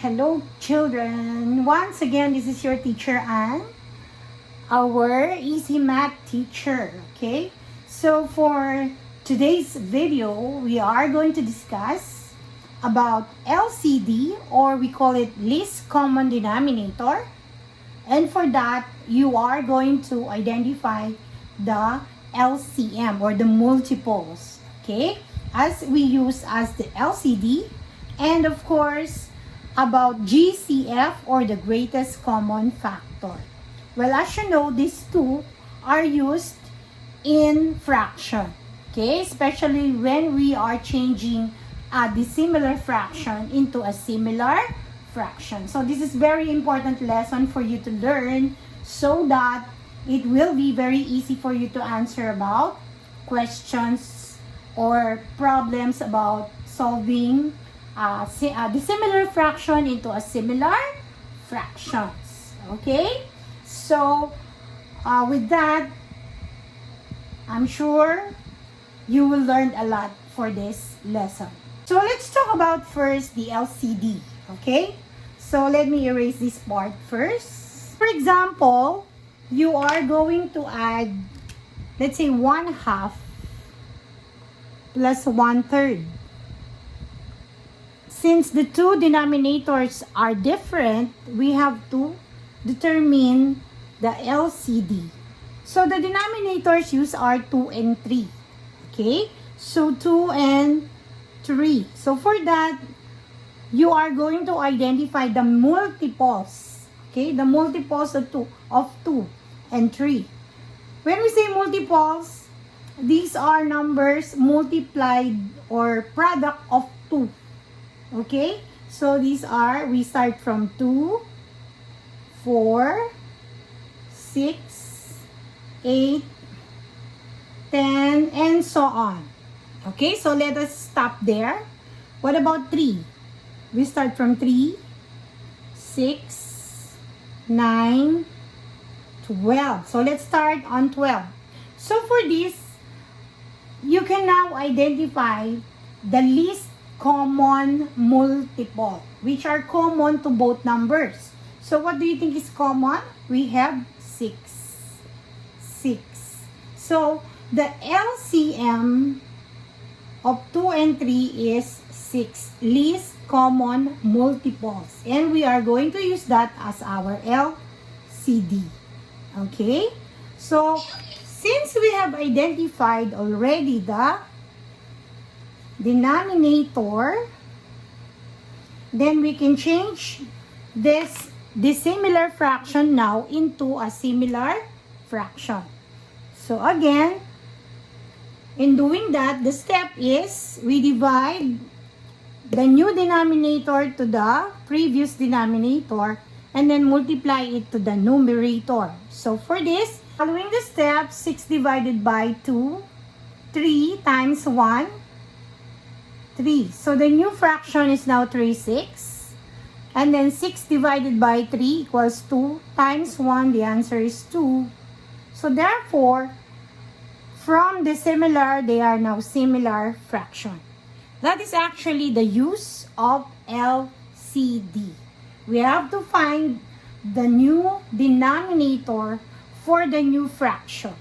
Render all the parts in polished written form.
Hello children! Once again, this is your teacher Anne, our easy math teacher. Okay, so for today's video, we are going to discuss about LCD, or we call it least common denominator. And for that, you are going to identify the LCM or the multiples. Okay, as we use as the LCD, and of course about GCF, or the greatest common factor. Well, as you know, these two are used in fraction, okay, especially when we are changing a dissimilar fraction into a similar fraction. So this is very important lesson for you to learn, so that it will be very easy for you to answer about questions or problems about solving a dissimilar fraction into a similar fractions. Okay, so with that, I'm sure you will learn a lot for this lesson. So let's talk about first the LCD. Okay, so let me erase this part first. For example, you are going to add, let's say, 1/2 plus 1/3. Since the two denominators are different, we have to determine the LCD. So the denominators used are 2 and 3. Okay, so 2 and 3. So for that, you are going to identify the multiples. Okay, the multiples of 2 and 3. When we say multiples, these are numbers multiplied or product of 2. Okay, so these are, we start from 2, 4, 6, 8, 10, and so on. Okay, so let us stop there. What about 3? We start from 3, 6, 9, 12. So let's start on 12. So for this, you can now identify the least common multiple, which are common to both numbers. So what do you think is common? We have 6. 6. So the LCM of 2 and 3 is 6, least common multiples. And we are going to use that as our LCD. Okay? So since we have identified already the denominator, then we can change this dissimilar fraction now into a similar fraction. So again, in doing that, the step is we divide the new denominator to the previous denominator and then multiply it to the numerator. So for this, following the step, 6 divided by 2, 3 times 1, 3. So the new fraction is now 3/6. And then 6 divided by 3 equals 2 times 1. The answer is 2. So therefore, from dissimilar, they are now similar fraction. That is actually the use of LCD. We have to find the new denominator for the new fraction.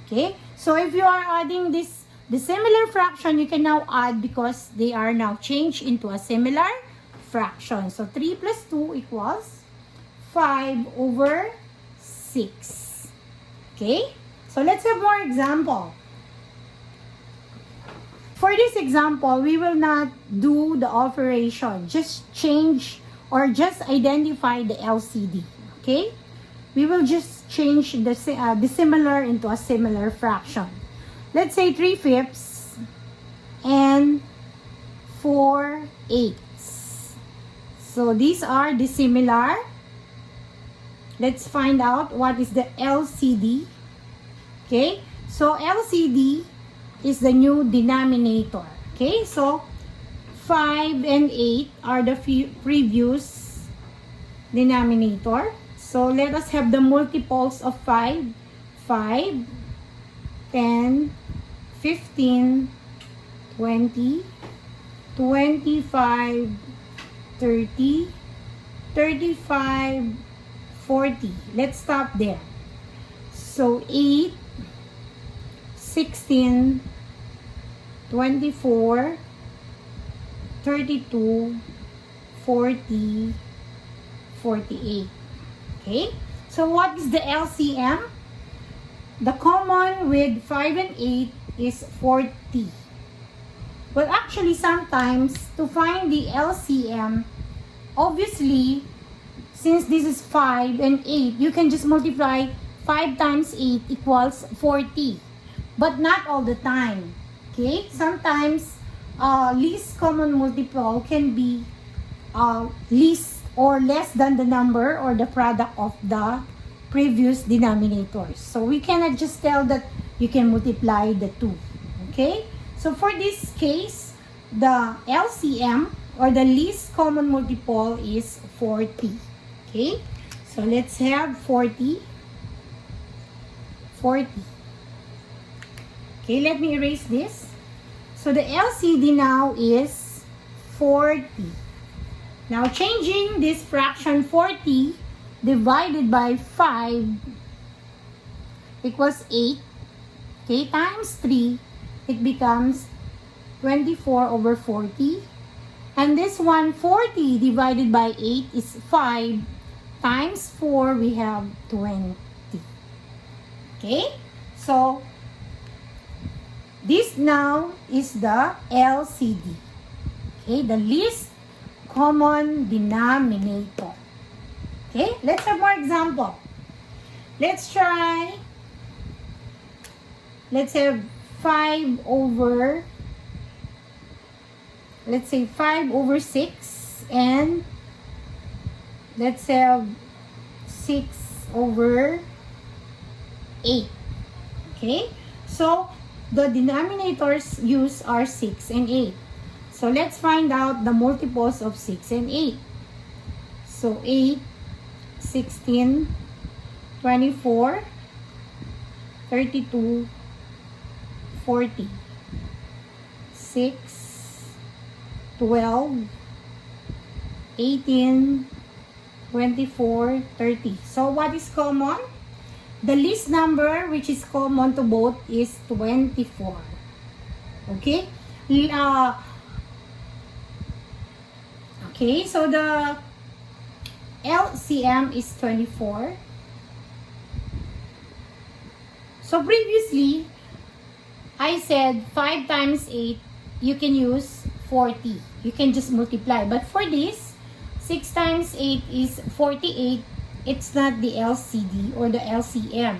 Okay? So if you are adding this dissimilar fraction, you can now add because they are now changed into a similar fraction. So 3 plus 2 equals 5/6. Okay? So let's have more example. For this example, we will not do the operation. Just change or just identify the LCD. Okay? We will just change the dissimilar into a similar fraction. Let's say 3/5 and 4/8. So these are dissimilar. Let's find out what is the LCD. Okay, so LCD is the new denominator. Okay, so 5 and 8 are the previous denominator. So let us have the multiples of 5. 5, 10, 15, 20, 25, 30, 35, 40. Let's stop there. So 8, 16, 24, 32, 40, 48. Okay? So what is the LCM? The common with 5 and 8 is 40. Well, actually, sometimes to find the LCM, obviously, since this is 5 and 8, you can just multiply 5 times 8 equals 40. But not all the time. Okay? Sometimes, least common multiple can be least or less than the number or the product of the previous denominators. So we cannot just tell that you can multiply the two. Okay? So for this case, the LCM or the least common multiple is 40. Okay? So let's have 40. 40. Okay, let me erase this. So the LCD now is 40. Now changing this fraction 40 divided by 5 equals 8. Okay, times 3, it becomes 24 over 40. And this one, 40 divided by 8 is 5. Times 4, we have 20. Okay, so this now is the LCD. Okay, the least common denominator. Okay, let's have more example. Let's try, let's have 5 over, let's say 5 over 6, and let's have 6 over 8. Okay, so the denominators used are 6 and 8. So let's find out the multiples of 6 and 8. So 8, 16, 24, 32, 40, 6, 12, 18, 24, 30. So what is common? The least number which is common to both is 24. Okay? Okay, so the LCM is 24. So previously, I said 5 times 8, you can use 40. You can just multiply. But for this, 6 times 8 is 48. It's not the LCD or the LCM.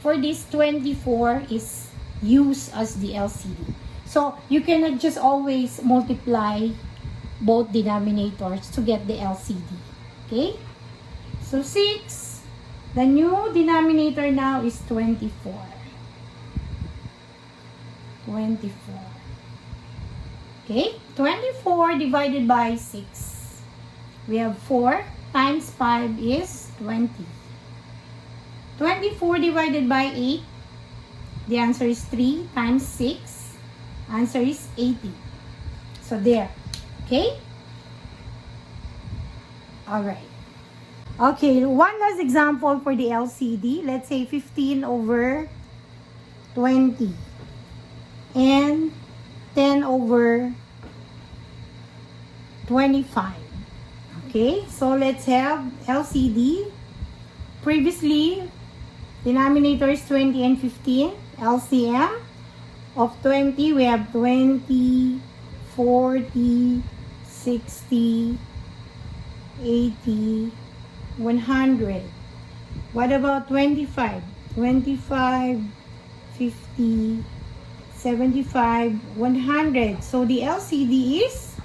For this, 24 is used as the LCD. So you cannot just always multiply both denominators to get the LCD. Okay? So 6, the new denominator now is 24. 24. Okay? 24 divided by 6. We have 4 times 5 is 20. 24 divided by 8. The answer is 3 times 6. Answer is 80. So there. Okay? Alright. Okay, one last example for the LCD. Let's say 15 over 20. And 10 over 25. Okay, so let's have LCD. Previously, denominator is 20 and 15. LCM of 20, we have 20, 40, 60, 80, 100. What about 25? 25, 50, 75, 100. So the LCD is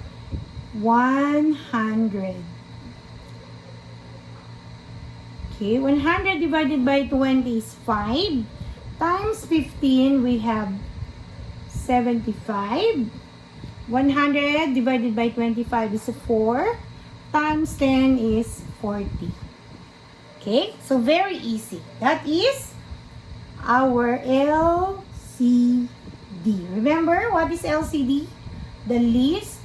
100. Okay, 100 divided by 20 is 5. Times 15, we have 75. 100 divided by 25 is 4. Times 10 is 40. Okay, so very easy. That is our LCD. Remember, what is LCD? The least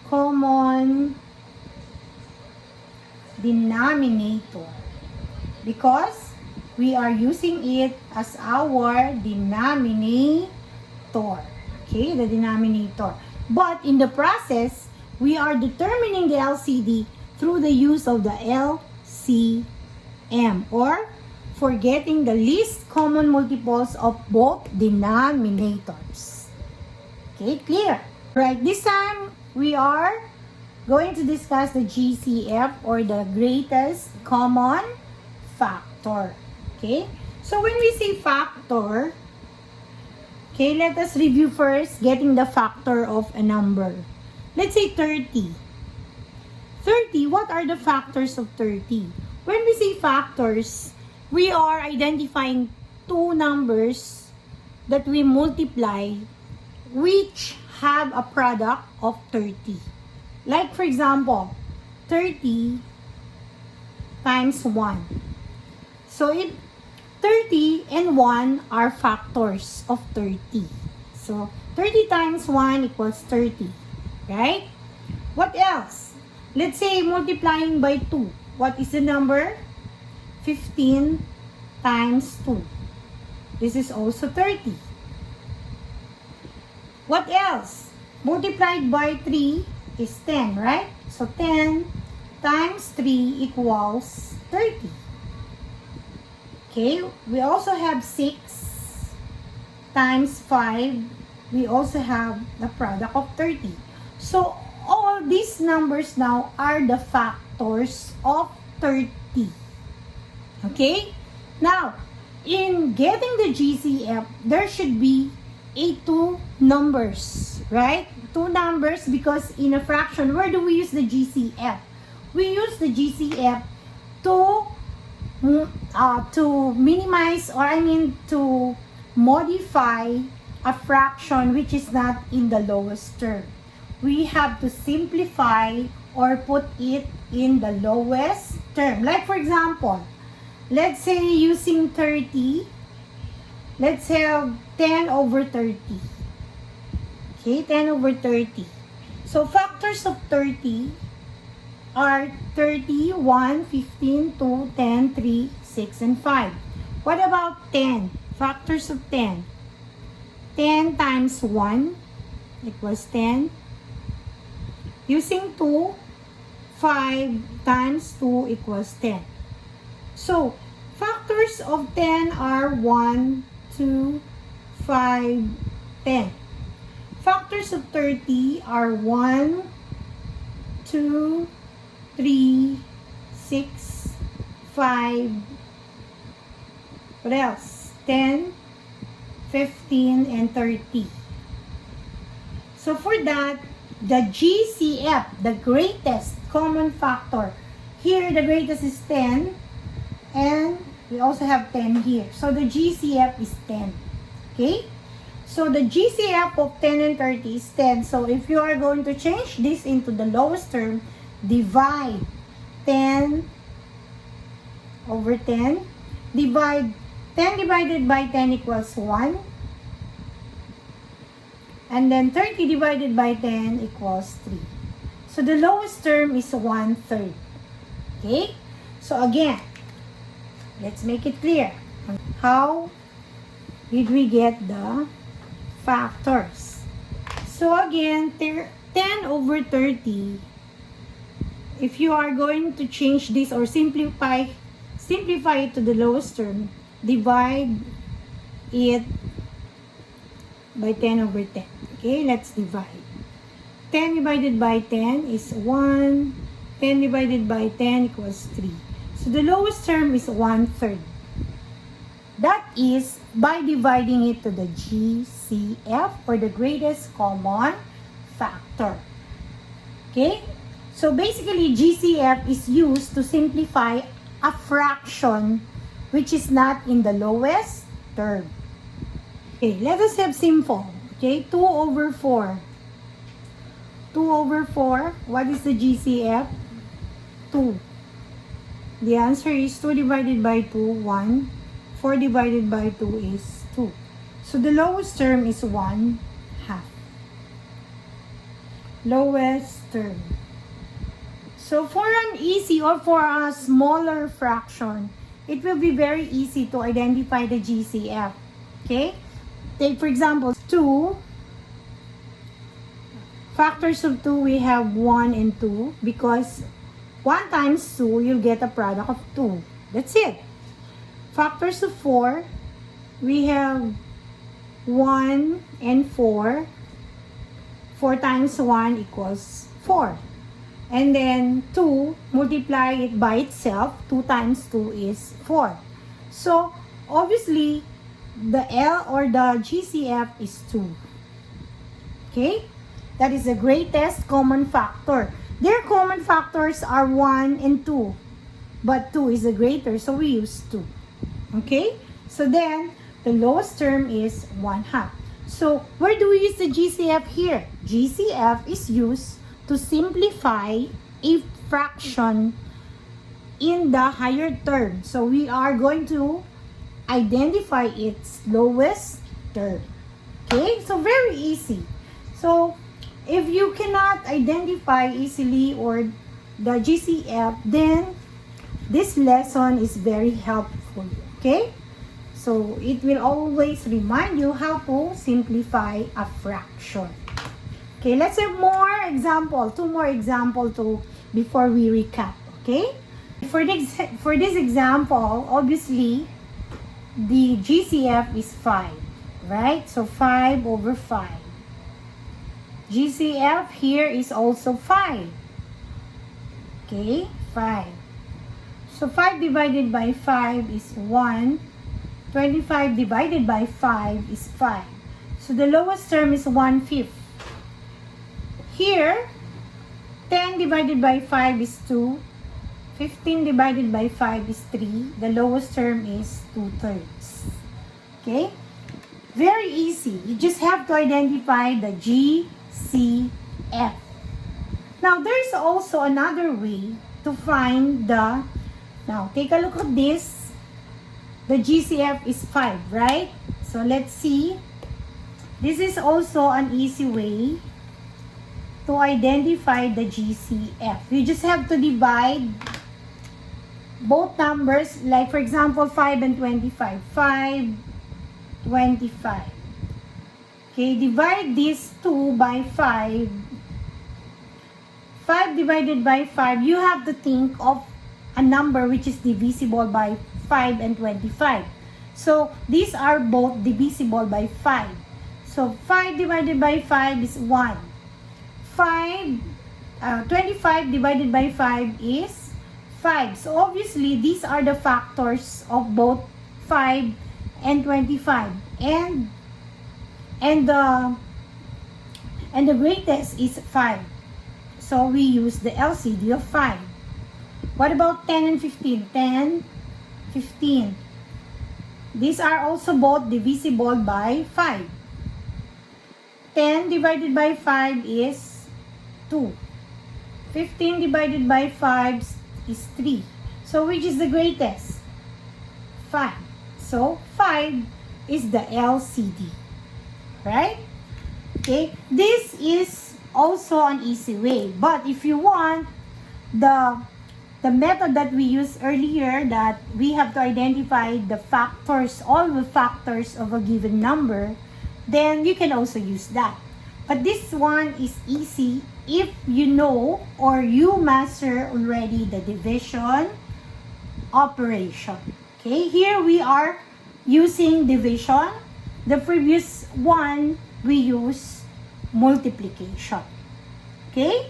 common denominator because we are using it as our denominator. Okay, the denominator. But in the process, we are determining the LCD through the use of the LCM, or for getting the least common multiples of both denominators. Okay, clear? Right, this time we are going to discuss the GCF, or the greatest common factor. Okay, so when we say factor, okay, let us review first getting the factor of a number. Let's say 30. 30, what are the factors of 30? When we say factors, we are identifying two numbers that we multiply which have a product of 30. Like for example, 30 times 1. So 30 and 1 are factors of 30. So 30 times 1 equals 30. Right? What else? Let's say multiplying by 2. What is the number? 15 times 2. This is also 30. What else? Multiplied by 3 is 10, right? So 10 times 3 equals 30. Okay, we also have 6 times 5. We also have the product of 30. So all these numbers now are the factors of 30. Okay? Now, in getting the GCF, there should be two numbers, right? Two numbers, because in a fraction, where do we use the GCF? We use the GCF to minimize, or to modify a fraction which is not in the lowest term. We have to simplify or put it in the lowest term. Like for example, let's say using 30, let's have 10 over 30. Okay, 10 over 30. So factors of 30 are 30, 1, 15, 2, 10, 3, 6, and 5. What about 10? Factors of 10. 10 times 1 equals 10. Using 2, 5 times 2 equals 10. So, factors of 10 are 1, 2, 5, 10. Factors of 30 are 1, 2, 3, 6, 5, what else? 10, 15, and 30. So for that, the GCF, the greatest common factor, here the greatest is 10, and we also have 10 here. So the GCF is 10. Okay? So the GCF of 10 and 30 is 10. So if you are going to change this into the lowest term, divide 10 over 10. Divide 10 divided by 10 equals 1. And then 30 divided by 10 equals 3. So the lowest term is 1/3. Okay? So again, let's make it clear. How did we get the factors? So again, 10 over 30, if you are going to change this or simplify it to the lowest term, divide it by 10 over 10. Okay, let's divide. 10 divided by 10 is 1. 10 divided by 10 equals 3. So the lowest term is 1/3. That is by dividing it to the GCF, or the greatest common factor. Okay? So basically, GCF is used to simplify a fraction which is not in the lowest term. Okay, let us have simple. Okay, 2 over 4. 2 over 4, what is the GCF? 2. The answer is 2 divided by 2, 1. 4 divided by 2 is 2. So the lowest term is 1/2. Lowest term. So for an easy or for a smaller fraction, it will be very easy to identify the GCF. Okay? Take for example, 2. Factors of 2, we have 1 and 2 because 1 times 2, you'll get a product of 2. That's it. Factors of 4, we have 1 and 4. 4 times 1 equals 4. And then 2, multiply it by itself. 2 times 2 is 4. So, obviously, the L or the GCF is 2. Okay? That is the greatest common factor. Their common factors are 1 and 2. But 2 is the greater, so we use 2. Okay? So then, the lowest term is 1/2. So, where do we use the GCF here? GCF is used to simplify a fraction in the higher term. So, we are going to identify its lowest term. Okay? So, very easy. So, if you cannot identify easily or the GCF, then this lesson is very helpful. Okay? So, it will always remind you how to simplify a fraction. Okay, let's have more example. 2 more example before we recap. Okay? For this example, obviously, the GCF is 5. Right? So, 5 over 5. GCF here is also 5. Okay? 5. So, 5 divided by 5 is 1. 25 divided by 5 is 5. So, the lowest term is 1/5. Here, 10 divided by 5 is 2. 15 divided by 5 is 3. The lowest term is 2/3. Okay? Very easy. You just have to identify the GCF. Now, there's also another way to find the... Now, take a look at this. The GCF is 5, right? So, let's see. This is also an easy way to identify the GCF. You just have to divide both numbers. Like, for example, 5 and 25. 5, 25. Okay, divide these 2 by 5. 5 divided by 5, you have to think of a number which is divisible by 5 and 25. So, these are both divisible by 5. So, 5 divided by 5 is 1. 25 divided by 5 is 5. So, obviously, these are the factors of both 5 and 25. And the greatest is 5. So, we use the LCD of 5. What about 10 and 15? 10, 15. These are also both divisible by 5. 10 divided by 5 is 2. 15 divided by 5 is 3. So, which is the greatest? 5. So, 5 is the LCD. Right? Okay. This is also an easy way. But if you want the method that we used earlier, that we have to identify the factors, all the factors of a given number, then you can also use that. But this one is easy if you know or you master already the division operation. Okay, here we are using division. The previous one, we use multiplication. Okay?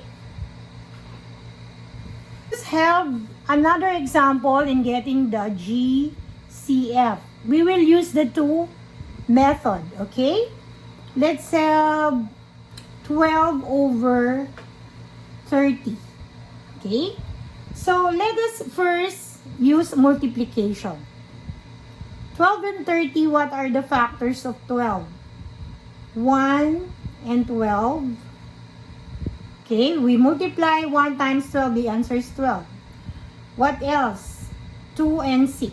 Let's have another example in getting the GCF. We will use the 2 method, okay? Let's have 12 over 30, okay? So, let us first use multiplication. 12 and 30, what are the factors of 12? 1 and 12. Okay, we multiply 1 times 12, the answer is 12. What else? 2 and 6.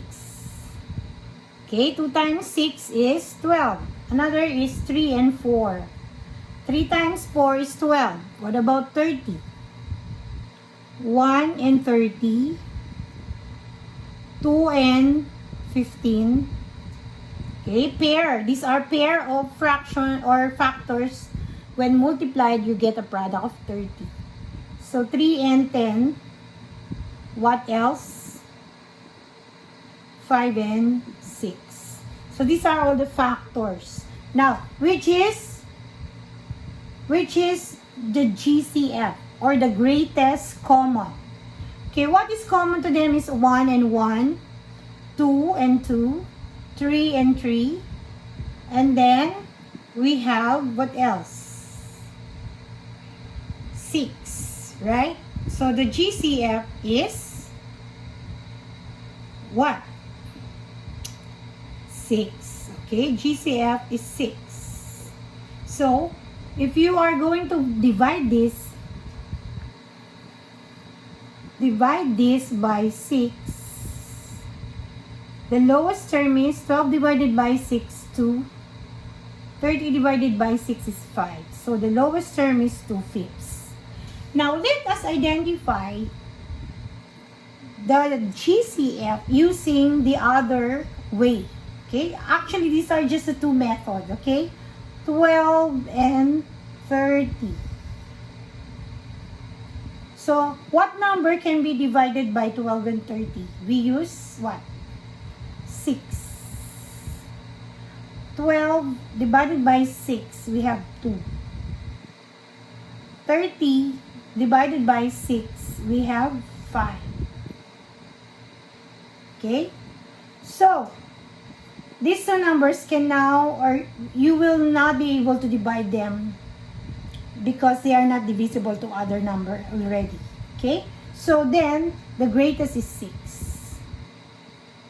Okay, 2 times 6 is 12. Another is 3 and 4. 3 times 4 is 12. What about 30? 1 and 30, 2 and 15. Okay, pair. These are pair of fraction or factors. When multiplied, you get a product of 30. So 3 and 10. What else? 5 and 6. So these are all the factors. Now, which is the GCF or the greatest common? Okay, what is common to them is 1 and 1, 2 and 2, 3 and 3, and then we have what else? 6, right? So the GCF is what? 6. Okay, GCF is 6. So if you are going to divide this by 6, the lowest term is 12 divided by 6, 2. 30 divided by 6 is 5. So the lowest term is 2/5. Now let us identify the GCF using the other way. Okay, actually these are just the two methods. Okay, 12 and 30. So what number can be divided by 12 and 30? We use what? 6. 12 divided by 6, we have 2. 30 divided by 6, we have 5. Okay? So, these two numbers can now, or you will not be able to divide them because they are not divisible to other number already. Okay? So then, the greatest is 6.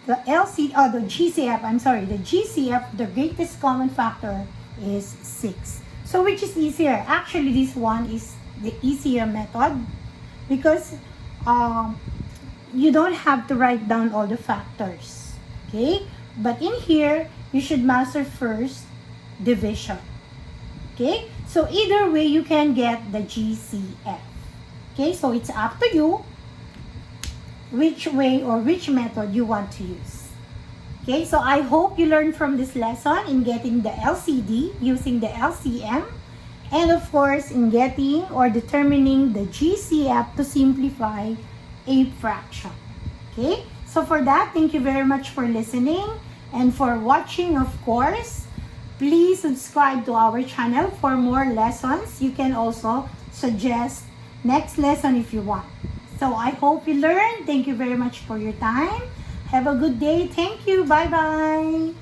The GCF, the greatest common factor is 6. So which is easier? Actually, this one is the easier method because you don't have to write down all the factors. Okay? But in here, you should master first division. Okay? So either way, you can get the GCF. Okay? So it's up to you which way or which method you want to use. Okay, so I hope you learned from this lesson in getting the LCD using the LCM, and of course in getting or determining the GCF to simplify a fraction. Okay, so for that, thank you very much for listening and for watching. Of course, please subscribe to our channel for more lessons. You can also suggest next lesson if you want. So I hope you learned. Thank you very much for your time. Have a good day. Thank you. Bye-bye.